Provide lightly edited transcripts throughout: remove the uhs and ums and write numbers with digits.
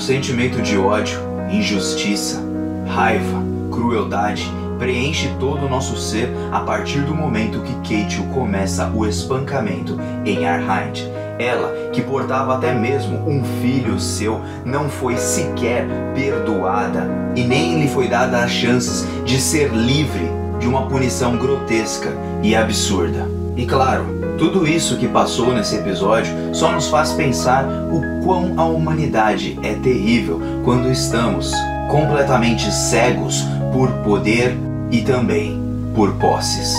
sentimento de ódio, injustiça, raiva, crueldade preenche todo o nosso ser a partir do momento que Ketil começa o espancamento em Arhind. Ela, que portava até mesmo um filho seu, não foi sequer perdoada e nem lhe foi dada as chances de ser livre de uma punição grotesca e absurda. E claro, tudo isso que passou nesse episódio só nos faz pensar o quão a humanidade é terrível quando estamos completamente cegos por poder e também por posses.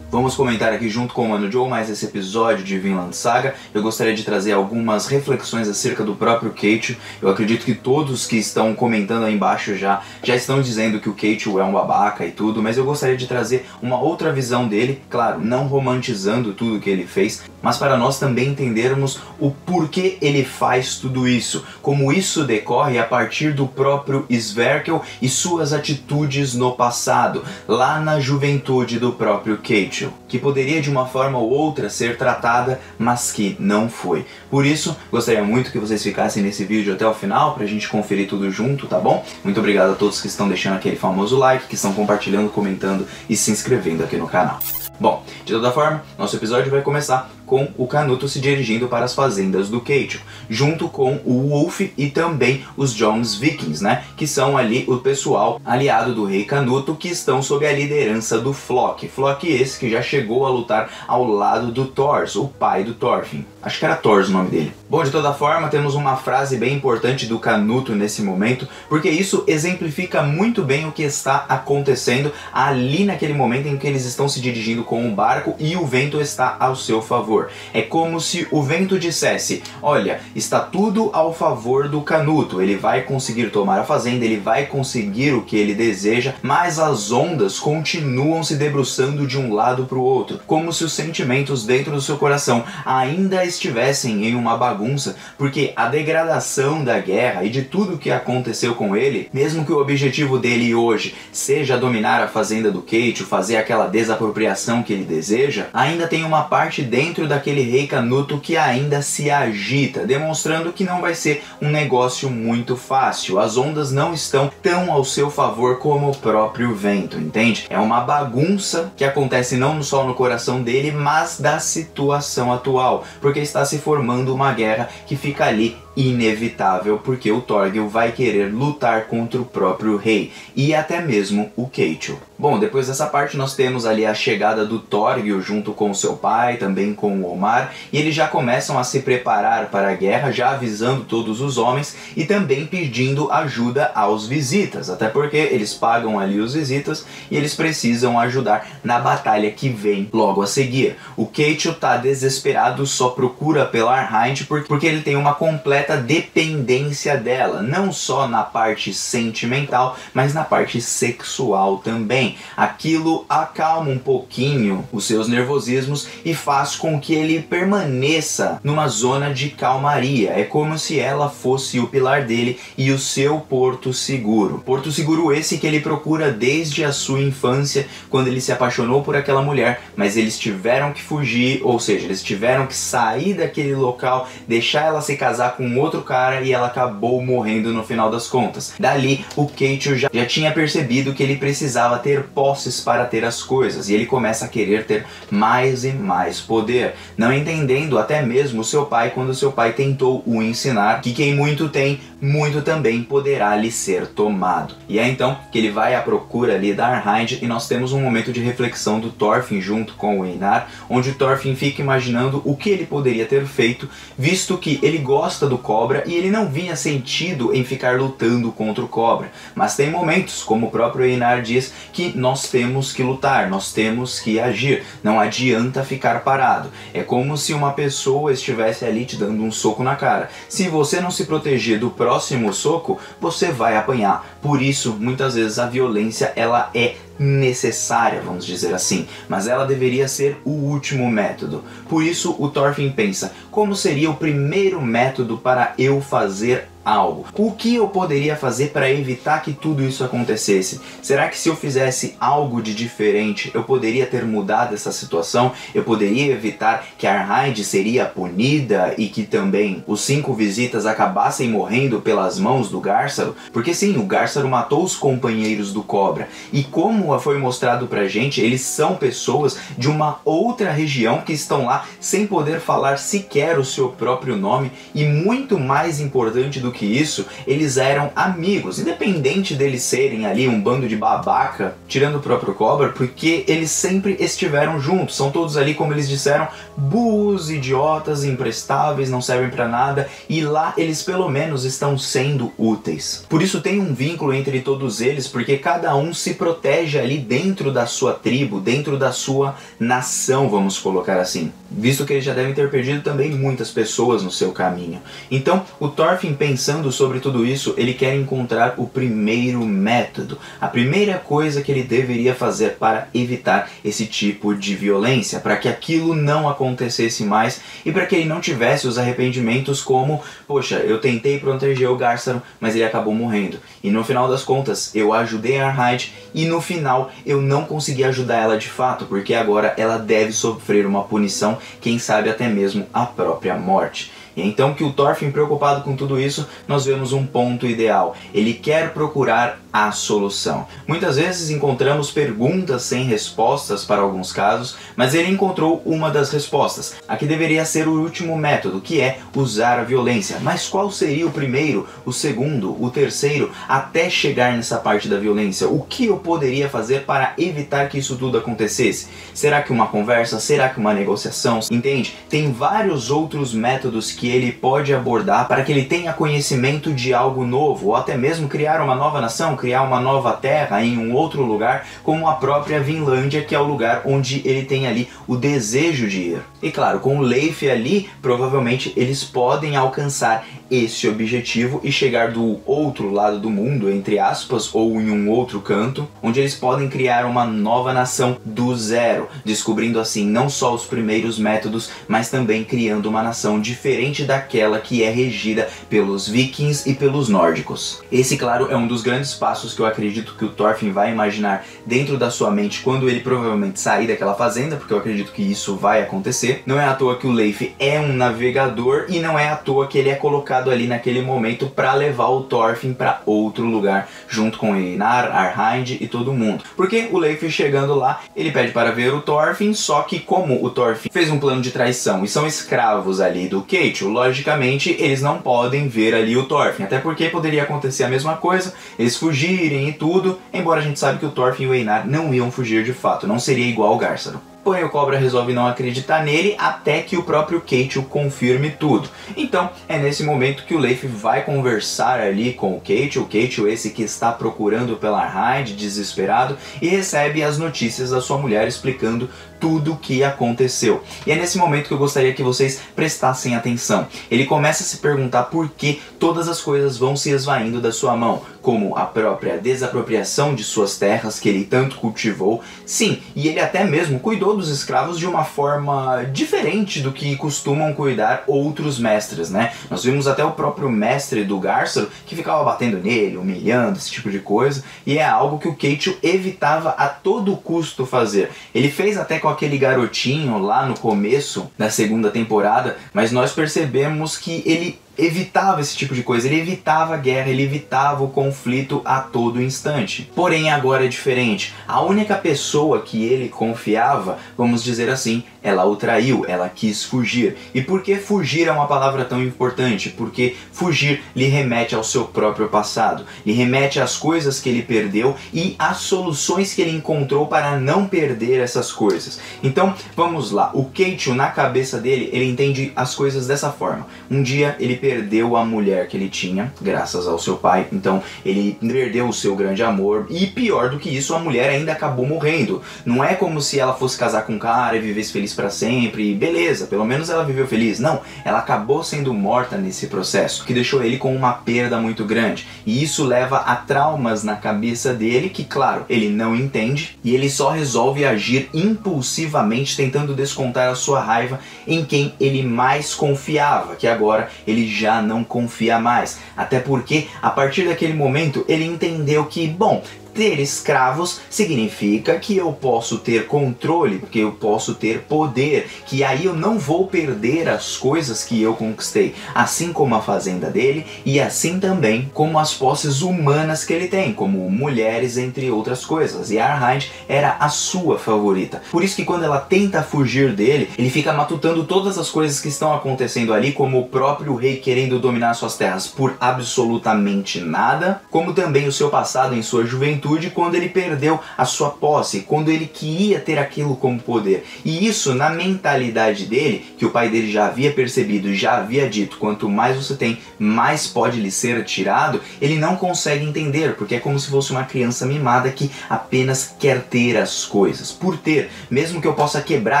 Vamos comentar aqui junto com o Mano Joe mais esse episódio de Vinland Saga. Eu gostaria de trazer algumas reflexões acerca do próprio Ketil. Eu acredito que todos que estão comentando aí embaixo já estão dizendo que o Ketil é um babaca e tudo, mas eu gostaria de trazer uma outra visão dele, claro, não romantizando tudo que ele fez, mas para nós também entendermos o porquê ele faz tudo isso, como isso decorre a partir do próprio Sverkel e suas atitudes no passado, lá na juventude do próprio Ketil, que poderia de uma forma ou outra ser tratada, mas que não foi. Por isso, gostaria muito que vocês ficassem nesse vídeo até o final, pra gente conferir tudo junto, tá bom? Muito obrigado a todos que estão deixando aquele famoso like, que estão compartilhando, comentando e se inscrevendo aqui no canal. Bom, de toda forma, nosso episódio vai começar com o Canuto se dirigindo para as fazendas do Ketil, junto com o Wolf e também os Jones Vikings, né? Que são ali o pessoal aliado do rei Canuto que estão sob a liderança do Flock. Flock esse que já chegou a lutar ao lado do Thors, o pai do Thorfinn. Acho que era Thors o nome dele. Bom, de toda forma, temos uma frase bem importante do Canuto nesse momento, porque isso exemplifica muito bem o que está acontecendo ali naquele momento em que eles estão se dirigindo com o barco e o vento está ao seu favor. É como se o vento dissesse: olha, está tudo ao favor do Canuto, ele vai conseguir tomar a fazenda, ele vai conseguir o que ele deseja, mas as ondas continuam se debruçando de um lado para o outro, como se os sentimentos dentro do seu coração ainda estivessem em uma bagunça, porque a degradação da guerra e de tudo que aconteceu com ele, mesmo que o objetivo dele hoje seja dominar a fazenda do Ketil, fazer aquela desapropriação que ele deseja, ainda tem uma parte dentro daquele rei Canuto que ainda se agita, demonstrando que não vai ser um negócio muito fácil. As ondas não estão tão ao seu favor como o próprio vento, entende? É uma bagunça que acontece não só no coração dele, mas da situação atual, porque está se formando uma guerra que fica ali inevitável, porque o Thorgil vai querer lutar contra o próprio rei e até mesmo o Ketil. Bom, depois dessa parte nós temos ali a chegada do Thorgil junto com seu pai, também com o Omar, e eles já começam a se preparar para a guerra, já avisando todos os homens e também pedindo ajuda aos visitas, até porque eles pagam ali os visitas e eles precisam ajudar na batalha que vem logo a seguir. O Ketil tá desesperado, só procura pela Arhind porque ele tem uma completa dependência dela, não só na parte sentimental, mas na parte sexual também. Aquilo acalma um pouquinho os seus nervosismos e faz com que ele permaneça numa zona de calmaria. É como se ela fosse o pilar dele e o seu porto seguro. Porto seguro esse que ele procura desde a sua infância, quando ele se apaixonou por aquela mulher, mas eles tiveram que fugir, ou seja, eles tiveram que sair daquele local, deixar ela se casar com outro cara e ela acabou morrendo no final das contas. Dali, o Ketil já tinha percebido que ele precisava ter posses para ter as coisas, e ele começa a querer ter mais e mais poder, não entendendo até mesmo o seu pai quando seu pai tentou o ensinar que quem muito tem, muito também poderá lhe ser tomado. E é então que ele vai à procura ali da Arhind, e nós temos um momento de reflexão do Thorfinn junto com o Einar, onde o Thorfinn fica imaginando o que ele poderia ter feito, visto que ele gosta do Cobra e ele não vinha sentido em ficar lutando contra o Cobra. Mas tem momentos, como o próprio Einar diz, que nós temos que lutar, nós temos que agir, não adianta ficar parado. É como se uma pessoa estivesse ali te dando um soco na cara. Se você não se proteger do próximo soco, você vai apanhar. Por isso, muitas vezes a violência ela é necessária, vamos dizer assim, mas ela deveria ser o último método. Por isso o Thorfinn pensa: como seria o primeiro método para eu fazer algo. O que eu poderia fazer para evitar que tudo isso acontecesse? Será que se eu fizesse algo de diferente, eu poderia ter mudado essa situação? Eu poderia evitar que Arnheid seria punida e que também os 5 visitas acabassem morrendo pelas mãos do Gárssaro? Porque sim, o Gárssaro matou os companheiros do Cobra. E como foi mostrado pra gente, eles são pessoas de uma outra região que estão lá sem poder falar sequer o seu próprio nome, e muito mais importante do que isso, eles eram amigos, independente deles serem ali um bando de babaca, tirando o próprio Cobra, porque eles sempre estiveram juntos. São todos ali, como eles disseram, burros, idiotas, imprestáveis, não servem pra nada, e lá eles pelo menos estão sendo úteis. Por isso tem um vínculo entre todos eles, porque cada um se protege ali dentro da sua tribo, dentro da sua nação, vamos colocar assim, visto que eles já devem ter perdido também muitas pessoas no seu caminho. Então, o Thorfinn, pensando sobre tudo isso, ele quer encontrar o primeiro método, a primeira coisa que ele deveria fazer para evitar esse tipo de violência, para que aquilo não acontecesse mais e para que ele não tivesse os arrependimentos como, poxa, eu tentei proteger o Gárssaro, mas ele acabou morrendo. E no final das contas, eu ajudei a Arnheid e no final eu não consegui ajudar ela de fato, porque agora ela deve sofrer uma punição, quem sabe até mesmo a própria morte. E então que o Thorfinn, preocupado com tudo isso, nós vemos um ponto ideal. Ele quer procurar a solução. Muitas vezes encontramos perguntas sem respostas para alguns casos, mas ele encontrou uma das respostas, a que deveria ser o último método, que é usar a violência. Mas qual seria o primeiro, o segundo, o terceiro, até chegar nessa parte da violência? O que eu poderia fazer para evitar que isso tudo acontecesse? Será que uma conversa? Será que uma negociação? Entende? Tem vários outros métodos que ele pode abordar para que ele tenha conhecimento de algo novo, ou até mesmo criar uma nova nação, criar uma nova terra em um outro lugar, como a própria Vinlândia, que é o lugar onde ele tem ali o desejo de ir. E claro, com o Leif ali, provavelmente eles podem alcançar esse objetivo e chegar do outro lado do mundo, entre aspas, ou em um outro canto, onde eles podem criar uma nova nação do zero, descobrindo assim não só os primeiros métodos, mas também criando uma nação diferente daquela que é regida pelos vikings e pelos nórdicos. Esse, claro, é um dos grandes passos que eu acredito que o Thorfinn vai imaginar dentro da sua mente quando ele provavelmente sair daquela fazenda, porque eu acredito que isso vai acontecer. Não é à toa que o Leif é um navegador e não é à toa que ele é colocado ali naquele momento para levar o Thorfinn para outro lugar, junto com Einar, Arnheid e todo mundo. Porque o Leif, chegando lá, ele pede para ver o Thorfinn, só que como o Thorfinn fez um plano de traição e são escravos ali do Ketil, logicamente eles não podem ver ali o Thorfinn, até porque poderia acontecer a mesma coisa, eles fugirem e tudo, embora a gente sabe que o Thorfinn e o Einar não iam fugir de fato, não seria igual ao Gárssaro. Porém, o Cobra resolve não acreditar nele até que o próprio Ketil confirme tudo. Então, é nesse momento que o Leif vai conversar ali com o Ketil esse que está procurando pela Arnheid, desesperado, e recebe as notícias da sua mulher explicando tudo o que aconteceu. E é nesse momento que eu gostaria que vocês prestassem atenção. Ele começa a se perguntar por que todas as coisas vão se esvaindo da sua mão, como a própria desapropriação de suas terras que ele tanto cultivou. Sim, e ele até mesmo cuidou dos escravos de uma forma diferente do que costumam cuidar outros mestres, né? Nós vimos até o próprio mestre do Gárssaro que ficava batendo nele, humilhando, esse tipo de coisa, e é algo que o Ketil evitava a todo custo fazer. Ele fez até com aquele garotinho lá no começo da segunda temporada, mas nós percebemos que ele evitava esse tipo de coisa, ele evitava a guerra, ele evitava o conflito a todo instante. Porém, agora é diferente. A única pessoa que ele confiava, vamos dizer assim, ela o traiu, ela quis fugir. E por que fugir é uma palavra tão importante? Porque fugir lhe remete ao seu próprio passado, lhe remete às coisas que ele perdeu e às soluções que ele encontrou para não perder essas coisas. Então, vamos lá. O Ketil, na cabeça dele, ele entende as coisas dessa forma. Um dia ele perdeu a mulher que ele tinha, graças ao seu pai, então ele perdeu o seu grande amor, e pior do que isso, a mulher ainda acabou morrendo. Não é como se ela fosse casar com um cara e vivesse feliz para sempre, e beleza, pelo menos ela viveu feliz. Não, ela acabou sendo morta nesse processo, que deixou ele com uma perda muito grande, e isso leva a traumas na cabeça dele, que claro, ele não entende, e ele só resolve agir impulsivamente, tentando descontar a sua raiva em quem ele mais confiava, que agora ele já não confia mais. Até porque, a partir daquele momento, ele entendeu que, bom, ter escravos significa que eu posso ter controle, que eu posso ter poder, que aí eu não vou perder as coisas que eu conquistei, assim como a fazenda dele e assim também como as posses humanas que ele tem, como mulheres, entre outras coisas. E a Arhide era a sua favorita. Por isso que quando ela tenta fugir dele, ele fica matutando todas as coisas que estão acontecendo ali, como o próprio rei querendo dominar suas terras por absolutamente nada, como também o seu passado em sua juventude, quando ele perdeu a sua posse, quando ele queria ter aquilo como poder. E isso, na mentalidade dele, que o pai dele já havia percebido e já havia dito, quanto mais você tem, mais pode lhe ser tirado, ele não consegue entender, porque é como se fosse uma criança mimada que apenas quer ter as coisas. Por ter, mesmo que eu possa quebrar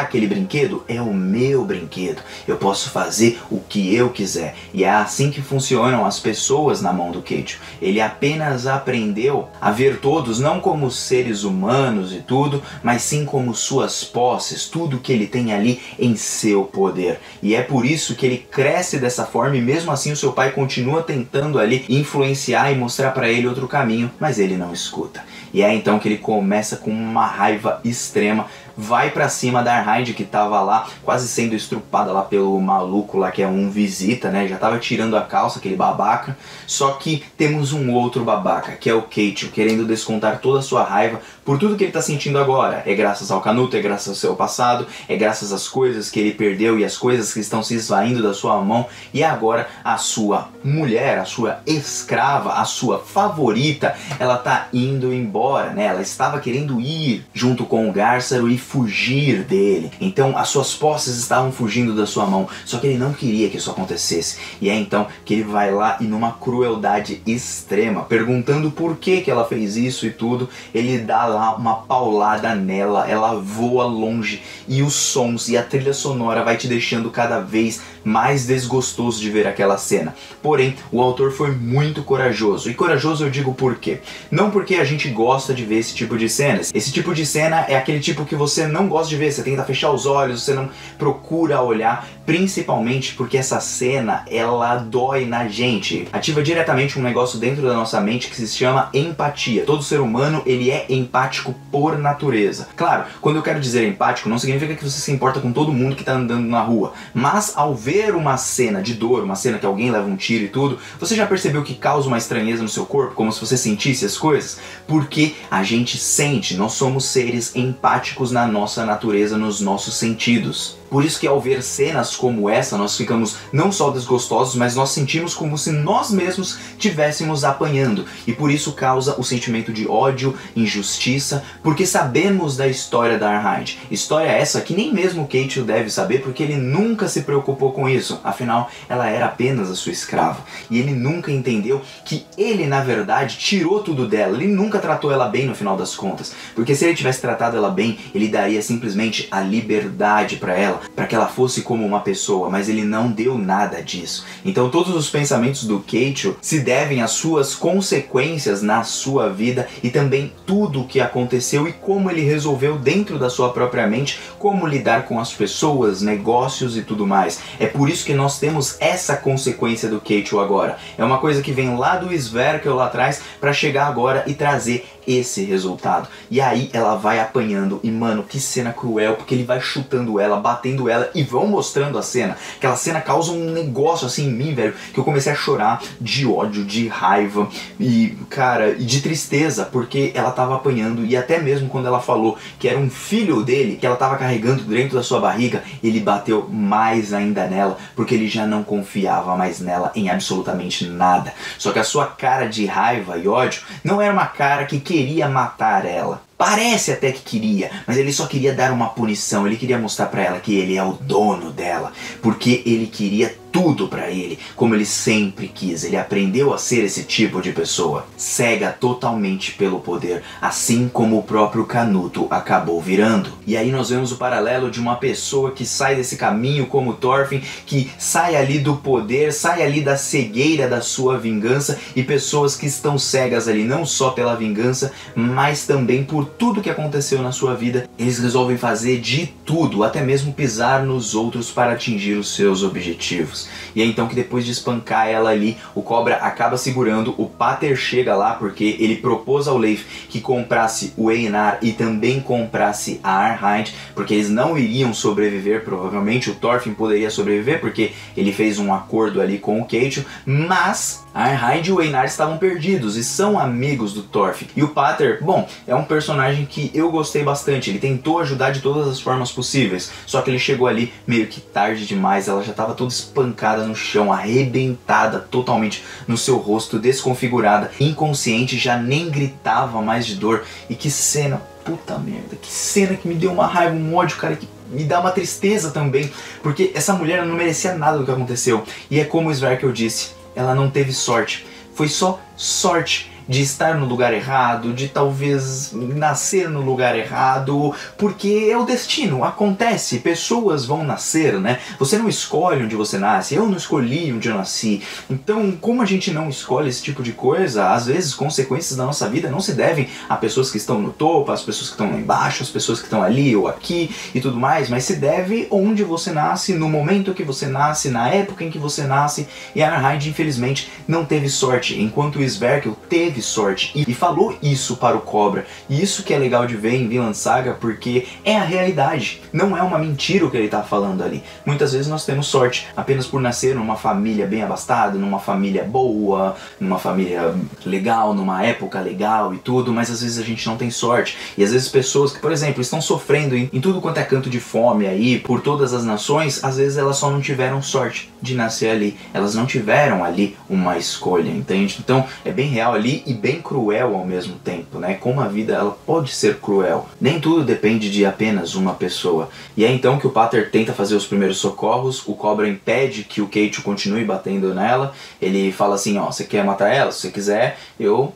aquele brinquedo, é o meu brinquedo. Eu posso fazer o que eu quiser. E é assim que funcionam as pessoas na mão do Keicho. Ele apenas aprendeu a ver todos não como seres humanos e tudo, mas sim como suas posses, tudo que ele tem ali em seu poder. E é por isso que ele cresce dessa forma, e mesmo assim o seu pai continua tentando ali influenciar e mostrar para ele outro caminho, mas ele não escuta. E é então que ele começa com uma raiva extrema, vai pra cima da Arhide, que tava lá quase sendo estrupada lá pelo maluco lá, que é um visita, né? Já tava tirando a calça, aquele babaca. Só que temos um outro babaca, que é o Keicho, querendo descontar toda a sua raiva por tudo que ele tá sentindo agora. É graças ao Canuto, é graças ao seu passado, é graças às coisas que ele perdeu e as coisas que estão se esvaindo da sua mão. E agora a sua mulher, a sua escrava, a sua favorita, ela tá indo embora, né? Ela estava querendo ir junto com o Gárcaro e fugir dele. Então as suas posses estavam fugindo da sua mão, só que ele não queria que isso acontecesse. E é então que ele vai lá e, numa crueldade extrema, perguntando por que ela fez isso e tudo, ele dá lá uma paulada nela, ela voa longe e os sons e a trilha sonora vai te deixando cada vez mais desgostoso de ver aquela cena. Porém, o autor foi muito corajoso. E corajoso eu digo por quê? Não porque a gente gosta de ver esse tipo de cenas. Esse tipo de cena é aquele tipo que você não gosta de ver, você tenta fechar os olhos, você não procura olhar, principalmente porque essa cena, ela dói na gente. Ativa diretamente um negócio dentro da nossa mente que se chama empatia. Todo ser humano, ele é empático por natureza. Claro, quando eu quero dizer empático, não significa que você se importa com todo mundo que tá andando na rua, mas ao ver uma cena de dor, uma cena que alguém leva um tiro e tudo, você já percebeu que causa uma estranheza no seu corpo, como se você sentisse as coisas? Porque a gente sente, nós somos seres empáticos na nossa natureza, nos nossos sentidos. Por isso que ao ver cenas como essa, nós ficamos não só desgostosos, mas nós sentimos como se nós mesmos estivéssemos apanhando. E por isso causa o sentimento de ódio, injustiça, porque sabemos da história da Arhide. História essa que nem mesmo o Keicho deve saber, porque ele nunca se preocupou com isso. Afinal, ela era apenas a sua escrava. E ele nunca entendeu que ele, na verdade, tirou tudo dela. Ele nunca tratou ela bem no final das contas. Porque se ele tivesse tratado ela bem, ele daria simplesmente a liberdade para ela, para que ela fosse como uma pessoa, mas ele não deu nada disso. Então todos os pensamentos do Keicho se devem às suas consequências na sua vida e também tudo o que aconteceu e como ele resolveu dentro da sua própria mente, como lidar com as pessoas, negócios e tudo mais. É por isso que nós temos essa consequência do Keicho agora. É uma coisa que vem lá do Sverkel lá atrás para chegar agora e trazer esse resultado. E aí ela vai apanhando e, mano, que cena cruel, porque ele vai chutando ela, batendo ela e vão mostrando a cena. Aquela cena causa um negócio assim em mim, velho, que eu comecei a chorar de ódio, de raiva e, cara, e de tristeza, porque ela tava apanhando. E até mesmo quando ela falou que era um filho dele, que ela tava carregando dentro da sua barriga, ele bateu mais ainda nela, porque ele já não confiava mais nela em absolutamente nada. Só que a sua cara de raiva e ódio não era uma cara que queria matar ela. Parece até que queria, mas ele só queria dar uma punição. Ele queria mostrar pra ela que ele é o dono dela, porque ele queria tudo pra ele, como ele sempre quis. Ele aprendeu a ser esse tipo de pessoa, cega totalmente pelo poder, assim como o próprio Canuto acabou virando. E aí nós vemos o paralelo de uma pessoa que sai desse caminho como Thorfinn, que sai ali do poder, sai ali da cegueira da sua vingança, e pessoas que estão cegas ali não só pela vingança, mas também por tudo que aconteceu na sua vida, eles resolvem fazer de tudo, até mesmo pisar nos outros para atingir os seus objetivos. E é então que depois de espancar ela ali, o Cobra acaba segurando, o Pater chega lá porque ele propôs ao Leif que comprasse o Einar e também comprasse a Arnheid, porque eles não iriam sobreviver, provavelmente o Thorfinn poderia sobreviver porque ele fez um acordo ali com o Ketil, mas a Arnheid e o Einar estavam perdidos e são amigos do Thorfinn. E o Pater, bom, é um personagem que eu gostei bastante, ele tentou ajudar de todas as formas possíveis, só que ele chegou ali meio que tarde demais, ela já estava toda espancada no chão, arrebentada totalmente no seu rosto, desconfigurada, inconsciente, já nem gritava mais de dor. E que cena, puta merda, que cena que me deu uma raiva, um ódio, cara, que me dá uma tristeza também, porque essa mulher não merecia nada do que aconteceu. E é como o Sverker disse, ela não teve sorte, foi só sorte de estar no lugar errado, de talvez nascer no lugar errado, porque é o destino, acontece, pessoas vão nascer, né? Você não escolhe onde você nasce, eu não escolhi onde eu nasci. Então, como a gente não escolhe esse tipo de coisa, às vezes consequências da nossa vida não se devem a pessoas que estão no topo, às pessoas que estão lá embaixo, às pessoas que estão ali ou aqui e tudo mais, mas se deve onde você nasce, no momento que você nasce, na época em que você nasce. E a Arnheid, infelizmente, não teve sorte, enquanto o Sverker teve sorte e falou isso para o Cobra. E isso que é legal de ver em Vinland Saga, porque é a realidade, não é uma mentira o que ele está falando ali. Muitas vezes nós temos sorte apenas por nascer numa família bem abastada, numa família boa, numa família legal, numa época legal e tudo, mas às vezes a gente não tem sorte. E às vezes pessoas que, por exemplo, estão sofrendo em tudo quanto é canto de fome aí, por todas as nações, às vezes elas só não tiveram sorte de nascer ali, elas não tiveram ali uma escolha, entende? Então é bem real ali e bem cruel ao mesmo tempo, né? Como a vida ela pode ser cruel. Nem tudo depende de apenas uma pessoa. E é então que o Pater tenta fazer os primeiros socorros, o Cobra impede que o Ketil continue batendo nela, ele fala assim, ó, você quer matar ela? Se você quiser, eu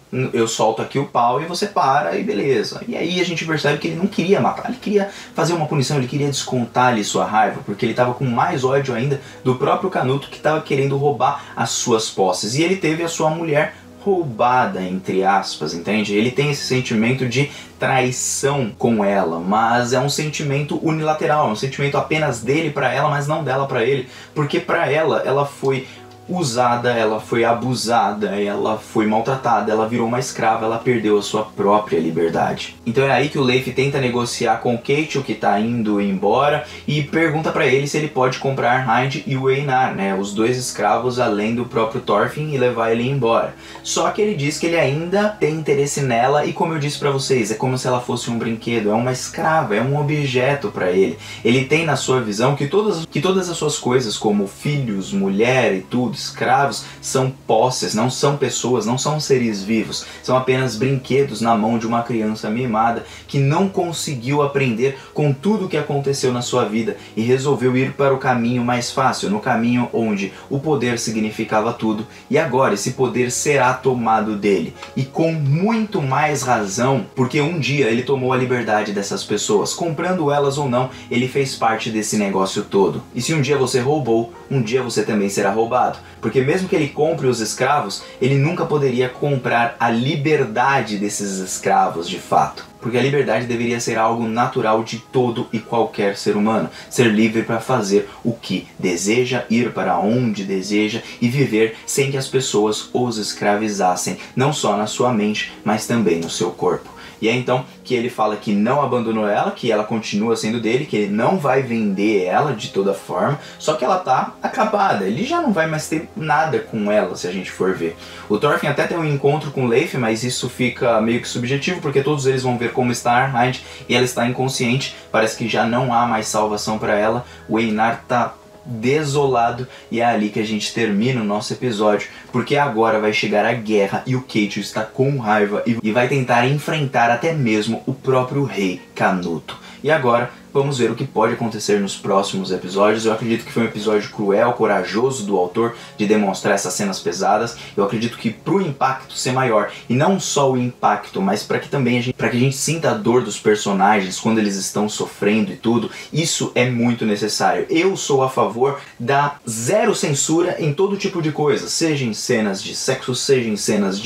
solto aqui o pau e você para e beleza. E aí a gente percebe que ele não queria matar, ele queria fazer uma punição, ele queria descontar ali sua raiva, porque ele estava com mais ódio ainda do próprio Canuto, que estava querendo roubar as suas posses. E ele teve a sua mulher roubada, entre aspas, entende? Ele tem esse sentimento de traição com ela, mas é um sentimento unilateral, é um sentimento apenas dele para ela, mas não dela para ele, porque para ela foi usada, ela foi abusada, ela foi maltratada, ela virou uma escrava, ela perdeu a sua própria liberdade. Então é aí que o Leif tenta negociar com o Ketil, que tá indo embora, e pergunta pra ele se ele pode comprar Arnheid e o Einar, né, os dois escravos além do próprio Thorfinn, e levar ele embora. Só que ele diz que ele ainda tem interesse nela, e como eu disse pra vocês, é como se ela fosse um brinquedo, é uma escrava, é um objeto pra ele. Ele tem na sua visão que todas as suas coisas, como filhos, mulher e tudo, escravos, são posses, não são pessoas, não são seres vivos, são apenas brinquedos na mão de uma criança mimada que não conseguiu aprender com tudo o que aconteceu na sua vida e resolveu ir para o caminho mais fácil, no caminho onde o poder significava tudo, e agora esse poder será tomado dele, e com muito mais razão, porque um dia ele tomou a liberdade dessas pessoas, comprando elas ou não, ele fez parte desse negócio todo. E se um dia você roubou, um dia você também será roubado. Porque mesmo que ele compre os escravos, ele nunca poderia comprar a liberdade desses escravos de fato. Porque a liberdade deveria ser algo natural de todo e qualquer ser humano. Ser livre para fazer o que deseja, ir para onde deseja e viver sem que as pessoas os escravizassem, não só na sua mente, mas também no seu corpo. E é então que ele fala que não abandonou ela, que ela continua sendo dele, que ele não vai vender ela de toda forma, só que ela tá acabada, ele já não vai mais ter nada com ela, se a gente for ver. O Thorfinn até tem um encontro com o Leif, mas isso fica meio que subjetivo, porque todos eles vão ver como está a Arnheid e ela está inconsciente, parece que já não há mais salvação para ela, o Einar tá desolado, e é ali que a gente termina o nosso episódio, porque agora vai chegar a guerra e o Ketil está com raiva e vai tentar enfrentar até mesmo o próprio rei Canuto. E agora vamos ver o que pode acontecer nos próximos episódios. Eu acredito que foi um episódio cruel, corajoso do autor de demonstrar essas cenas pesadas. Eu acredito que pro impacto ser maior, e não só o impacto, mas para que também a gente sinta a dor dos personagens quando eles estão sofrendo e tudo, isso é muito necessário. Eu sou a favor da zero censura em todo tipo de coisa, seja em cenas de sexo, seja em cenas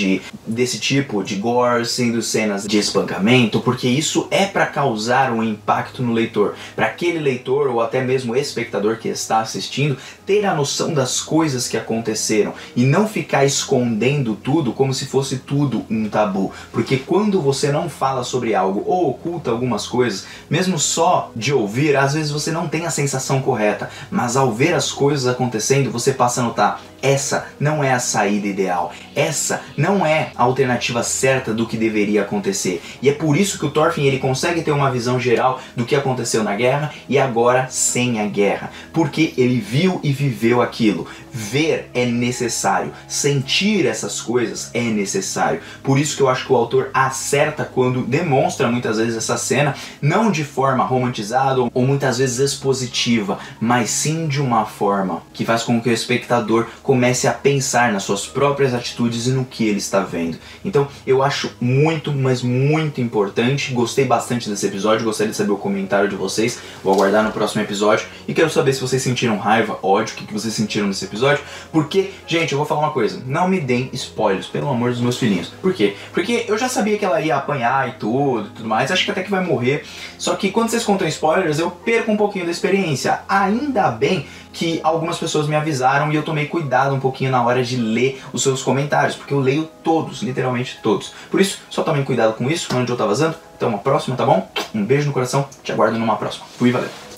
desse tipo de gore, sendo cenas de espancamento, porque isso é para causar um impacto no leitor, para aquele leitor ou até mesmo espectador que está assistindo ter a noção das coisas que aconteceram e não ficar escondendo tudo como se fosse tudo um tabu, porque quando você não fala sobre algo ou oculta algumas coisas, mesmo só de ouvir, às vezes você não tem a sensação correta, mas ao ver as coisas acontecendo, você passa a notar: essa não é a saída ideal, essa não é a alternativa certa do que deveria acontecer. E é por isso que o Thorfinn ele consegue ter uma visão geral do que aconteceu na guerra e agora sem a guerra, porque ele viu e viveu aquilo. Ver é necessário, sentir essas coisas é necessário. Por isso que eu acho que o autor acerta quando demonstra muitas vezes essa cena, não de forma romantizada ou muitas vezes expositiva, mas sim de uma forma que faz com que o espectador comece a pensar nas suas próprias atitudes e no que ele está vendo. Então eu acho muito, mas muito importante. Gostei bastante desse episódio, gostaria de saber o comentário de vocês, vou aguardar no próximo episódio e quero saber se vocês sentiram raiva, ódio, o que vocês sentiram nesse episódio, porque, gente, eu vou falar uma coisa, não me deem spoilers, pelo amor dos meus filhinhos. Por quê? Porque eu já sabia que ela ia apanhar e tudo mais, acho que até que vai morrer, só que quando vocês contam spoilers eu perco um pouquinho da experiência. Ainda bem que algumas pessoas me avisaram e eu tomei cuidado um pouquinho na hora de ler os seus comentários, porque eu leio todos, literalmente todos. Por isso, só tomem cuidado com isso, onde eu tá vazando. Até uma próxima, tá bom? Um beijo no coração, te aguardo numa próxima. Fui, valeu!